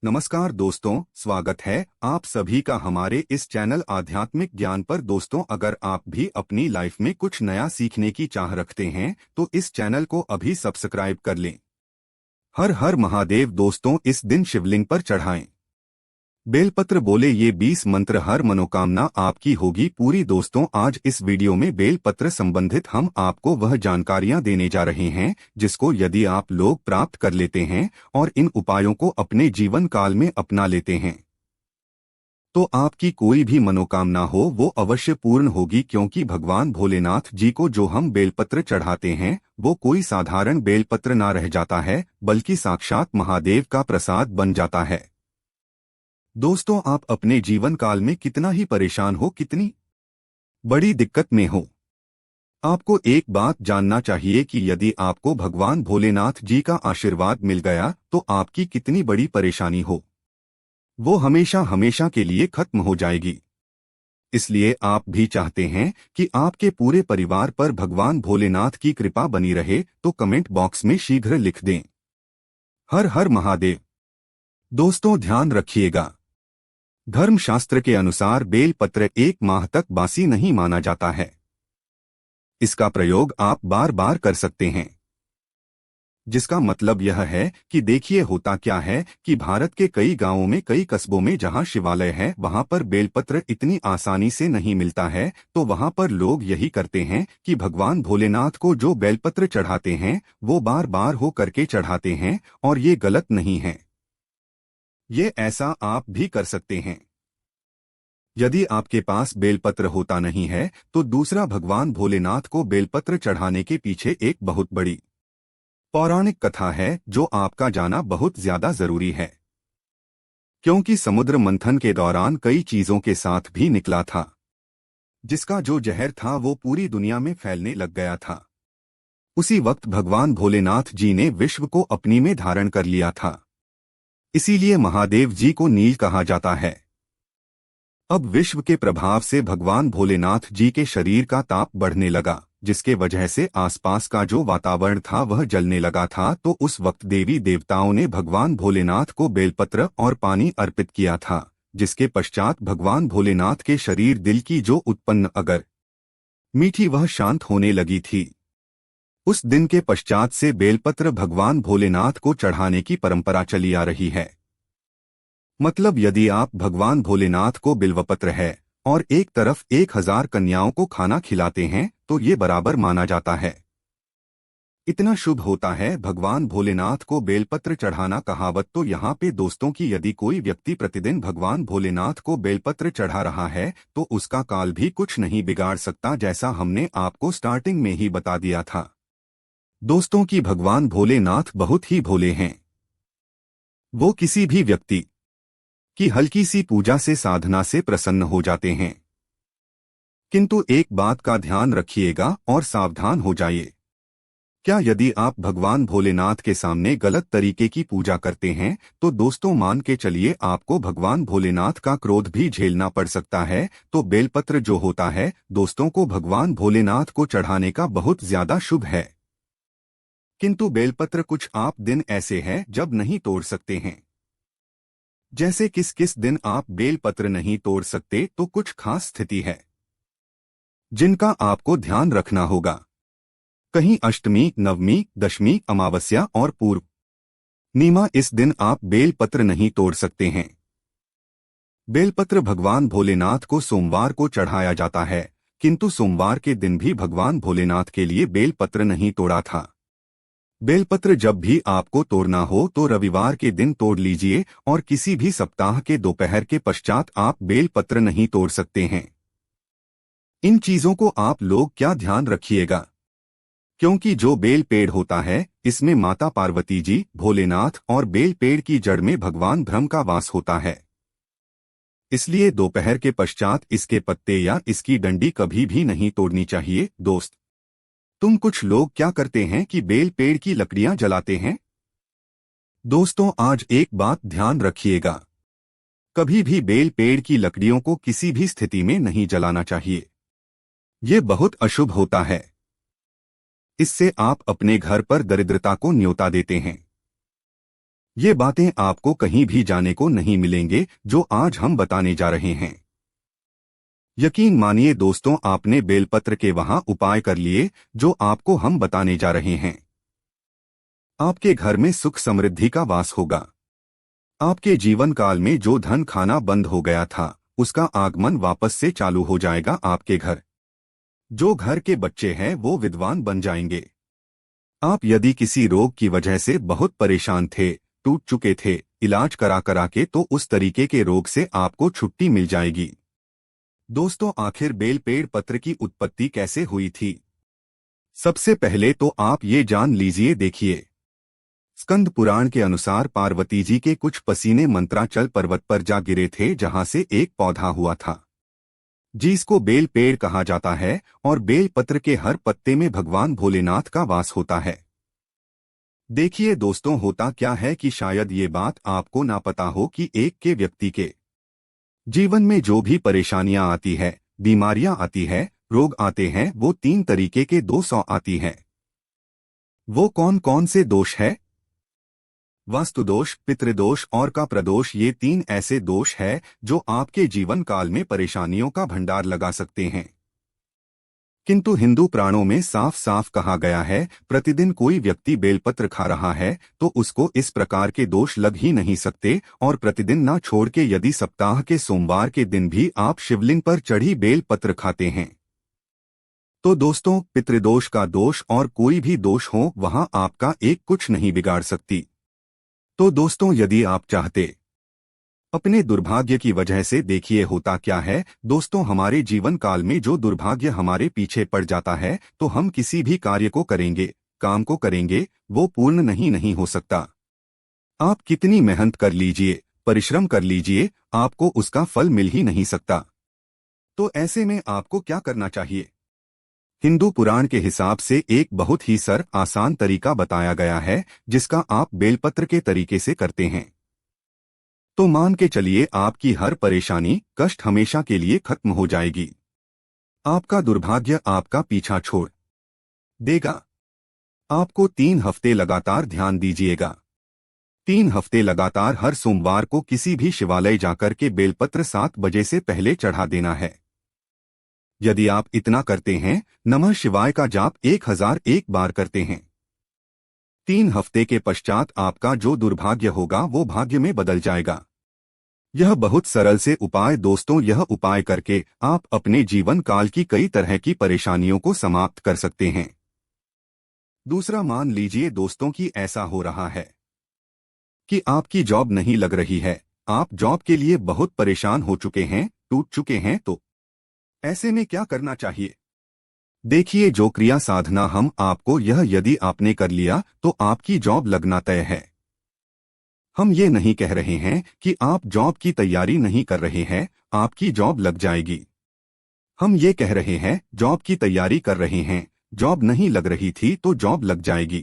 नमस्कार दोस्तों, स्वागत है आप सभी का हमारे इस चैनल आध्यात्मिक ज्ञान पर। दोस्तों, अगर आप भी अपनी लाइफ में कुछ नया सीखने की चाह रखते हैं तो इस चैनल को अभी सब्सक्राइब कर लें। हर हर महादेव। दोस्तों, इस दिन शिवलिंग पर चढ़ाएं बेलपत्र, बोले ये 20 मंत्र, हर मनोकामना आपकी होगी पूरी। दोस्तों, आज इस वीडियो में बेलपत्र संबंधित हम आपको वह जानकारियां देने जा रहे हैं जिसको यदि आप लोग प्राप्त कर लेते हैं और इन उपायों को अपने जीवन काल में अपना लेते हैं तो आपकी कोई भी मनोकामना हो वो अवश्य पूर्ण होगी। क्योंकि भगवान भोलेनाथ जी को जो हम बेलपत्र चढ़ाते हैं वो कोई साधारण बेलपत्र ना रह जाता है, बल्कि साक्षात महादेव का प्रसाद बन जाता है। दोस्तों, आप अपने जीवन काल में कितना ही परेशान हो, कितनी बड़ी दिक्कत में हो, आपको एक बात जानना चाहिए कि यदि आपको भगवान भोलेनाथ जी का आशीर्वाद मिल गया तो आपकी कितनी बड़ी परेशानी हो वो हमेशा हमेशा के लिए खत्म हो जाएगी। इसलिए आप भी चाहते हैं कि आपके पूरे परिवार पर भगवान भोलेनाथ की कृपा बनी रहे तो कमेंट बॉक्स में शीघ्र लिख दें, हर हर महादेव। दोस्तों, ध्यान रखिएगा, धर्मशास्त्र के अनुसार बेलपत्र 1 माह तक बासी नहीं माना जाता है। इसका प्रयोग आप बार बार कर सकते हैं, जिसका मतलब यह है कि देखिए होता क्या है कि भारत के कई गांवों में, कई कस्बों में जहां शिवालय है वहां पर बेलपत्र इतनी आसानी से नहीं मिलता है, तो वहां पर लोग यही करते हैं कि भगवान भोलेनाथ को जो बेलपत्र चढ़ाते हैं वो बार बार हो करके चढ़ाते हैं, और ये गलत नहीं है। ये ऐसा आप भी कर सकते हैं। यदि आपके पास बेलपत्र होता नहीं है तो दूसरा, भगवान भोलेनाथ को बेलपत्र चढ़ाने के पीछे एक बहुत बड़ी पौराणिक कथा है जो आपका जाना बहुत ज्यादा जरूरी है। क्योंकि समुद्र मंथन के दौरान कई चीजों के साथ भी निकला था, जिसका जो जहर था वो पूरी दुनिया में फैलने लग गया था। उसी वक्त भगवान भोलेनाथ जी ने विश्व को अपनी में धारण कर लिया था। इसीलिए महादेव जी को नील कहा जाता है। अब विश्व के प्रभाव से भगवान भोलेनाथ जी के शरीर का ताप बढ़ने लगा, जिसके वजह से आसपास का जो वातावरण था वह जलने लगा था। तो उस वक्त देवी देवताओं ने भगवान भोलेनाथ को बेलपत्र और पानी अर्पित किया था, जिसके पश्चात भगवान भोलेनाथ के शरीर दिल की जो उत्पन्न अगर मीठी वह शांत होने लगी थी। उस दिन के पश्चात से बेलपत्र भगवान भोलेनाथ को चढ़ाने की परंपरा चली आ रही है। मतलब यदि आप भगवान भोलेनाथ को बिल्वपत्र है और एक तरफ 1000 कन्याओं को खाना खिलाते हैं तो ये बराबर माना जाता है। इतना शुभ होता है भगवान भोलेनाथ को बेलपत्र चढ़ाना। कहावत तो यहाँ पे दोस्तों की, यदि कोई व्यक्ति प्रतिदिन भगवान भोलेनाथ को बेलपत्र चढ़ा रहा है तो उसका काल भी कुछ नहीं बिगाड़ सकता, जैसा हमने आपको स्टार्टिंग में ही बता दिया था। दोस्तों की भगवान भोलेनाथ बहुत ही भोले हैं। वो किसी भी व्यक्ति कि हल्की सी पूजा से, साधना से प्रसन्न हो जाते हैं। किंतु एक बात का ध्यान रखिएगा और सावधान हो जाइए। क्या यदि आप भगवान भोलेनाथ के सामने गलत तरीके की पूजा करते हैं तो दोस्तों मान के चलिए आपको भगवान भोलेनाथ का क्रोध भी झेलना पड़ सकता है। तो बेलपत्र जो होता है दोस्तों को भगवान भोलेनाथ को चढ़ाने का बहुत ज्यादा शुभ है। किंतु बेलपत्र कुछ आप दिन ऐसे हैं जब नहीं तोड़ सकते हैं। जैसे किस किस दिन आप बेलपत्र नहीं तोड़ सकते, तो कुछ खास स्थिति है जिनका आपको ध्यान रखना होगा। कहीं अष्टमी, नवमी, दशमी, अमावस्या और पूर्णिमा, इस दिन आप बेलपत्र नहीं तोड़ सकते हैं। बेलपत्र भगवान भोलेनाथ को सोमवार को चढ़ाया जाता है, किंतु सोमवार के दिन भी भगवान भोलेनाथ के लिए बेलपत्र नहीं तोड़ा था। बेलपत्र जब भी आपको तोड़ना हो तो रविवार के दिन तोड़ लीजिए, और किसी भी सप्ताह के दोपहर के पश्चात आप बेलपत्र नहीं तोड़ सकते हैं। इन चीजों को आप लोग क्या ध्यान रखिएगा, क्योंकि जो बेल पेड़ होता है इसमें माता पार्वती जी, भोलेनाथ और बेल पेड़ की जड़ में भगवान ब्रह्म का वास होता है। इसलिए दोपहर के पश्चात इसके पत्ते या इसकी डंडी कभी भी नहीं तोड़नी चाहिए। दोस्त, कुछ लोग क्या करते हैं कि बेल पेड़ की लकड़ियां जलाते हैं। दोस्तों, आज एक बात ध्यान रखिएगा, कभी भी बेल पेड़ की लकड़ियों को किसी भी स्थिति में नहीं जलाना चाहिए। ये बहुत अशुभ होता है। इससे आप अपने घर पर दरिद्रता को न्योता देते हैं। ये बातें आपको कहीं भी जाने को नहीं मिलेंगे जो आज हम बताने जा रहे हैं। यकीन मानिए दोस्तों, आपने बेलपत्र के वहां उपाय कर लिए जो आपको हम बताने जा रहे हैं। आपके घर में सुख समृद्धि का वास होगा। आपके जीवन काल में जो धन खाना बंद हो गया था, उसका आगमन वापस से चालू हो जाएगा आपके घर। जो घर के बच्चे हैं वो विद्वान बन जाएंगे। आप यदि किसी रोग की वजह से बहुत परेशान थे, टूट चुके थे, इलाज करा के, तो उस तरीके के रोग से आपको छुट्टी मिल जाएगी। दोस्तों, आखिर बेल पेड़ पत्र की उत्पत्ति कैसे हुई थी? सबसे पहले तो आप ये जान लीजिए। देखिए, स्कंद पुराण के अनुसार पार्वती जी के कुछ पसीने मंत्राचल पर्वत पर जा गिरे थे, जहां से एक पौधा हुआ था जिसको बेल पेड़ कहा जाता है, और बेल पत्र के हर पत्ते में भगवान भोलेनाथ का वास होता है। देखिए दोस्तों, होता क्या है कि शायद ये बात आपको ना पता हो कि एक के व्यक्ति के जीवन में जो भी परेशानियां आती है, बीमारियां आती है, रोग आते हैं, वो 3 तरीके के दोष आती हैं। वो कौन कौन से दोष है? वास्तुदोष, पितृदोष और का प्रदोष। ये 3 ऐसे दोष है जो आपके जीवन काल में परेशानियों का भंडार लगा सकते हैं। किंतु हिंदू पुराणों में साफ साफ कहा गया है, प्रतिदिन कोई व्यक्ति बेलपत्र खा रहा है तो उसको इस प्रकार के दोष लग ही नहीं सकते। और प्रतिदिन ना छोड़ के यदि सप्ताह के सोमवार के दिन भी आप शिवलिंग पर चढ़ी बेलपत्र खाते हैं तो दोस्तों, पितृदोष का दोष और कोई भी दोष हो, वहां आपका एक कुछ नहीं बिगाड़ सकती। तो दोस्तों, यदि आप चाहते अपने दुर्भाग्य की वजह से, देखिए होता क्या है दोस्तों, हमारे जीवन काल में जो दुर्भाग्य हमारे पीछे पड़ जाता है, तो हम किसी भी कार्य को करेंगे, काम को करेंगे, वो पूर्ण नहीं हो सकता। आप कितनी मेहनत कर लीजिए, परिश्रम कर लीजिए, आपको उसका फल मिल ही नहीं सकता। तो ऐसे में आपको क्या करना चाहिए? हिंदू पुराण के हिसाब से एक बहुत ही आसान तरीका बताया गया है, जिसका आप बेलपत्र के तरीके से करते हैं तो मान के चलिए आपकी हर परेशानी, कष्ट हमेशा के लिए खत्म हो जाएगी। आपका दुर्भाग्य आपका पीछा छोड़ देगा। आपको 3 हफ्ते लगातार ध्यान दीजिएगा। 3 हफ्ते लगातार हर सोमवार को किसी भी शिवालय जाकर के बेलपत्र 7 बजे से पहले चढ़ा देना है। यदि आप इतना करते हैं, नमः शिवाय का जाप 1001 बार करते हैं, 3 हफ्ते के पश्चात आपका जो दुर्भाग्य होगा वो भाग्य में बदल जाएगा। यह बहुत सरल से उपाय दोस्तों, यह उपाय करके आप अपने जीवन काल की कई तरह की परेशानियों को समाप्त कर सकते हैं। दूसरा, मान लीजिए दोस्तों कि ऐसा हो रहा है कि आपकी जॉब नहीं लग रही है, आप जॉब के लिए बहुत परेशान हो चुके हैं, टूट चुके हैं, तो ऐसे में क्या करना चाहिए? देखिए, जो क्रिया साधना हम आपको यदि आपने कर लिया तो आपकी जॉब लगना तय है। हम ये नहीं कह रहे हैं कि आप जॉब की तैयारी नहीं कर रहे हैं, आपकी जॉब लग जाएगी। हम ये कह रहे हैं जॉब की तैयारी कर रहे हैं, जॉब नहीं लग रही थी तो जॉब लग जाएगी।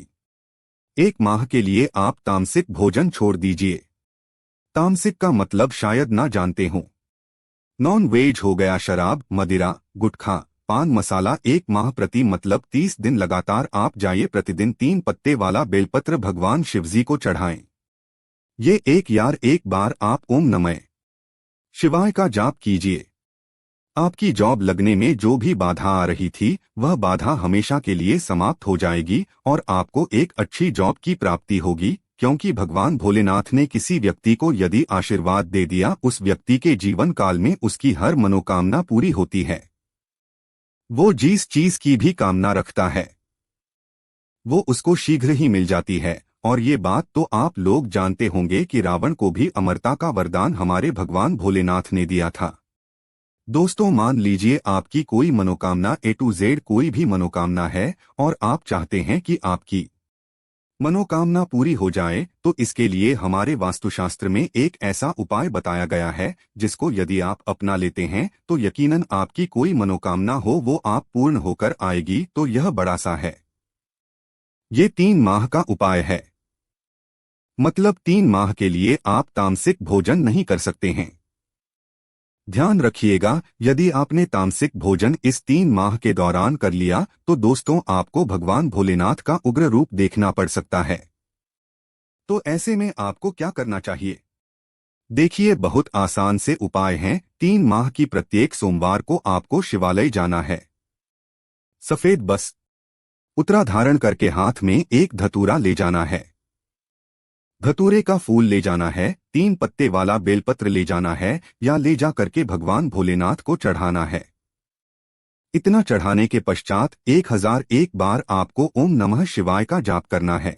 1 माह के लिए आप तामसिक भोजन छोड़ दीजिए। तामसिक का मतलब शायद ना जानते हो। नॉन वेज हो गया, शराब, मदिरा, गुटखा, पान मसाला। 1 माह प्रति मतलब 30 दिन लगातार आप जाइए, प्रतिदिन 3 पत्ते वाला बेलपत्र भगवान शिवजी को चढ़ाएं। ये एक बार आप ओम नमः शिवाय का जाप कीजिए। आपकी जॉब लगने में जो भी बाधा आ रही थी, वह बाधा हमेशा के लिए समाप्त हो जाएगी और आपको एक अच्छी जॉब की प्राप्ति होगी, क्योंकि भगवान भोलेनाथ ने किसी व्यक्ति को यदि आशीर्वाद दे दिया, उस व्यक्ति के जीवन काल में उसकी हर मनोकामना पूरी होती है। वो जिस चीज की भी कामना रखता है वो उसको शीघ्र ही मिल जाती है। और ये बात तो आप लोग जानते होंगे कि रावण को भी अमरता का वरदान हमारे भगवान भोलेनाथ ने दिया था। दोस्तों, मान लीजिए आपकी कोई मनोकामना A to Z कोई भी मनोकामना है और आप चाहते हैं कि आपकी मनोकामना पूरी हो जाए, तो इसके लिए हमारे वास्तुशास्त्र में एक ऐसा उपाय बताया गया है जिसको यदि आप अपना लेते हैं तो यकीनन आपकी कोई मनोकामना हो वो आप पूर्ण होकर आएगी। तो यह बड़ा सा है। ये 3 माह का उपाय है, मतलब 3 माह के लिए आप तामसिक भोजन नहीं कर सकते हैं। ध्यान रखिएगा, यदि आपने तामसिक भोजन इस 3 माह के दौरान कर लिया तो दोस्तों आपको भगवान भोलेनाथ का उग्र रूप देखना पड़ सकता है। तो ऐसे में आपको क्या करना चाहिए? देखिए, बहुत आसान से उपाय हैं। 3 माह की प्रत्येक सोमवार को आपको शिवालय जाना है। सफेद बस उत्तरा धारण करके हाथ में एक धतूरा ले जाना है। धतूरे का फूल ले जाना है। 3 पत्ते वाला बेलपत्र ले जाना है या ले जा करके भगवान भोलेनाथ को चढ़ाना है। इतना चढ़ाने के पश्चात 1001 बार आपको ओम नमः शिवाय का जाप करना है।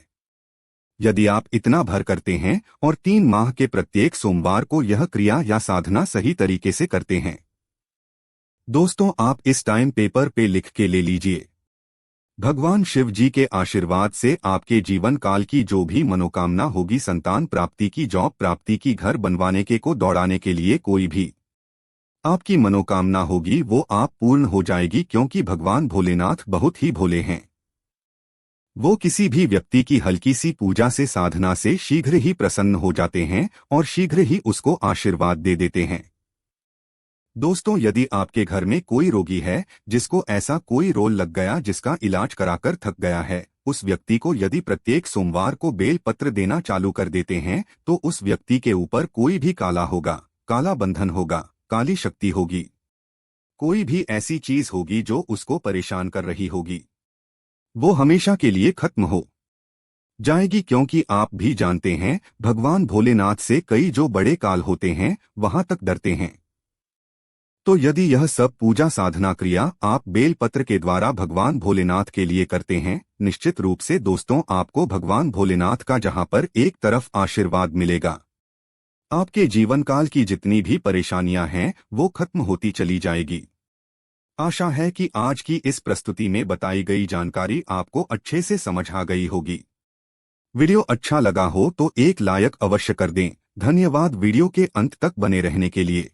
यदि आप इतना भर करते हैं और 3 माह के प्रत्येक सोमवार को यह क्रिया या साधना सही तरीके से करते हैं, दोस्तों, आप इस टाइम पेपर पे लिख के ले लीजिए। भगवान शिव जी के आशीर्वाद से आपके जीवन काल की जो भी मनोकामना होगी, संतान प्राप्ति की, जॉब प्राप्ति की, घर बनवाने के को दौड़ाने के लिए कोई भी आपकी मनोकामना होगी, वो आप पूर्ण हो जाएगी, क्योंकि भगवान भोलेनाथ बहुत ही भोले हैं। वो किसी भी व्यक्ति की हल्की सी पूजा से, साधना से शीघ्र ही प्रसन्न हो जाते हैं और शीघ्र ही उसको आशीर्वाद दे देते हैं। दोस्तों, यदि आपके घर में कोई रोगी है जिसको ऐसा कोई रोग लग गया जिसका इलाज कराकर थक गया है, उस व्यक्ति को यदि प्रत्येक सोमवार को बेल पत्र देना चालू कर देते हैं तो उस व्यक्ति के ऊपर कोई भी काला होगा, काला बंधन होगा, काली शक्ति होगी, कोई भी ऐसी चीज होगी जो उसको परेशान कर रही होगी, वो हमेशा के लिए खत्म हो जाएगी। क्योंकि आप भी जानते हैं, भगवान भोलेनाथ से कई जो बड़े काल होते हैं वहां तक डरते हैं। तो यदि यह सब पूजा साधना क्रिया आप बेलपत्र के द्वारा भगवान भोलेनाथ के लिए करते हैं, निश्चित रूप से दोस्तों आपको भगवान भोलेनाथ का जहां पर एक तरफ आशीर्वाद मिलेगा, आपके जीवन काल की जितनी भी परेशानियां हैं वो खत्म होती चली जाएगी। आशा है कि आज की इस प्रस्तुति में बताई गई जानकारी आपको अच्छे से समझ आ गई होगी। वीडियो अच्छा लगा हो तो एक लाइक अवश्य कर दें। धन्यवाद वीडियो के अंत तक बने रहने के लिए।